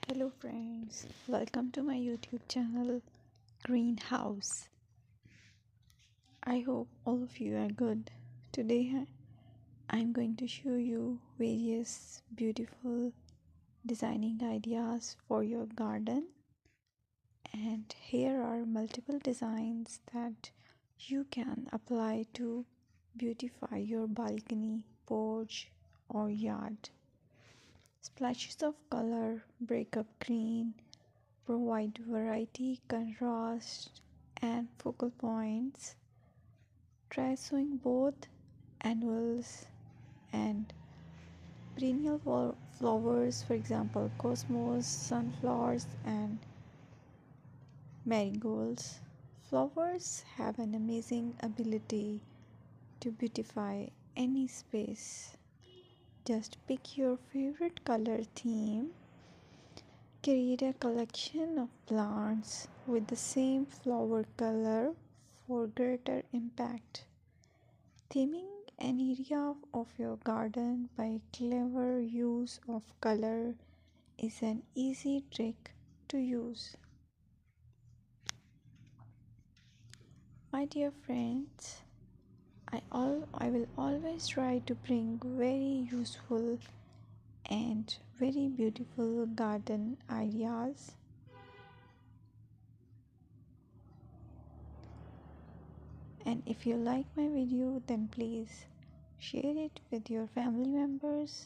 Hello friends, welcome to my YouTube channel Greenhouse. I hope all of you are good. Today I'm going to show you various beautiful designing ideas for your garden, and here are multiple designs that you can apply to beautify your balcony, porch or yard. Splashes of color break up green, provide variety, contrast, and focal points. Try sowing both annuals and perennial flowers, for example, cosmos, sunflowers, and marigolds. Flowers have an amazing ability to beautify any space. Just pick your favorite color theme. Create a collection of plants with the same flower color for greater impact. Theming an area of your garden by clever use of color is an easy trick to use. My dear friends, I will always try to bring very useful and very beautiful garden ideas. And if you like my video, then please share it with your family members.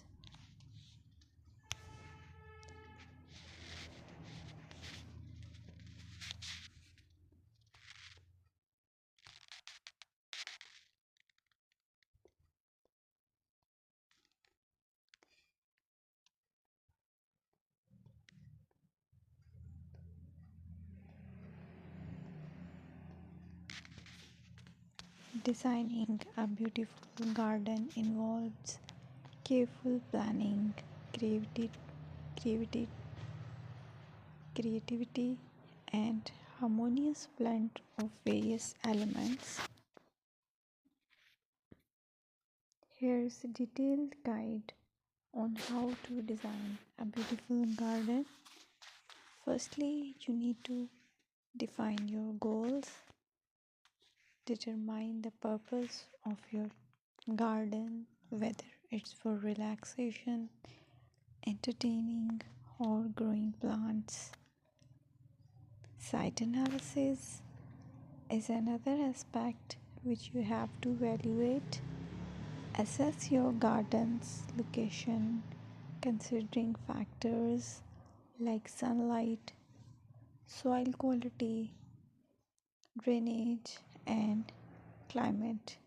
Designing a beautiful garden involves careful planning, creativity, creativity, creativity, and harmonious blend of various elements. Here's a detailed guide on how to design a beautiful garden. Firstly, you need to define your goals, determine the purpose of your garden, whether it's for relaxation, entertaining, or growing plants. Site analysis is another aspect which you have to evaluate. Assess your garden's location considering factors like sunlight, soil quality, drainage, and climate.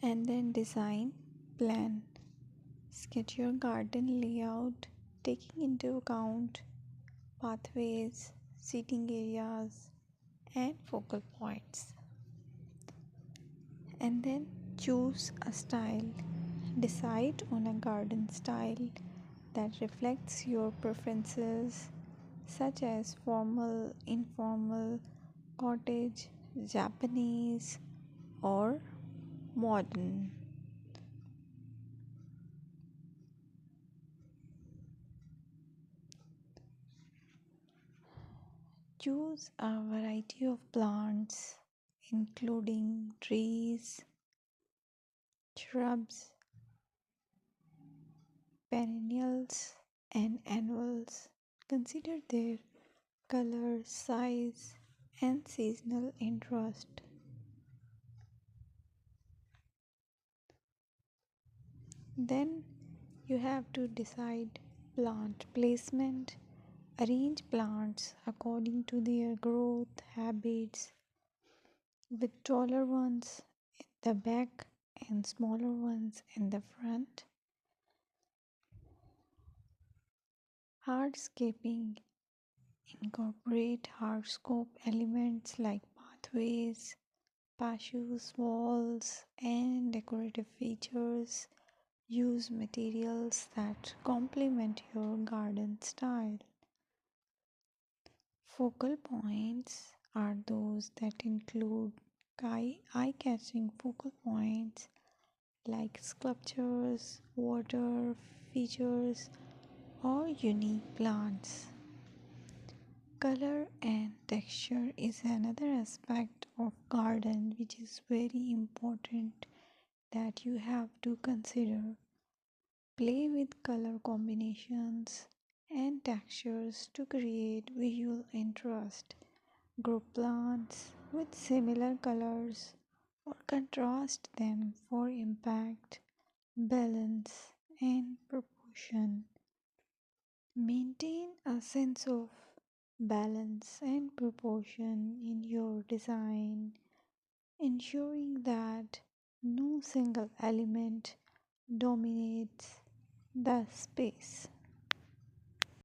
And then design, plan. Sketch your garden layout taking into account pathways, seating areas, and focal points. And then choose a style. Decide on a garden style that reflects your preferences, such as formal, informal, cottage, Japanese, or modern. Choose a variety of plants, including trees, shrubs, perennials, and annuals. Consider their color, size, and seasonal interest. Then you have to decide plant placement. Arrange plants according to their growth habits, with taller ones in the back and smaller ones in the front. Hardscaping incorporate hardscape elements like pathways, patios, walls, and decorative features. Use materials that complement your garden style. Focal points are those that include eye-catching focal points like sculptures, water features, or unique plants. Color and texture is another aspect of garden which is very important that you have to consider. Play with color combinations and textures to create visual interest. Group plants with similar colors or contrast them for impact, balance, and proportion. Maintain a sense of balance and proportion in your design, ensuring that no single element dominates the space.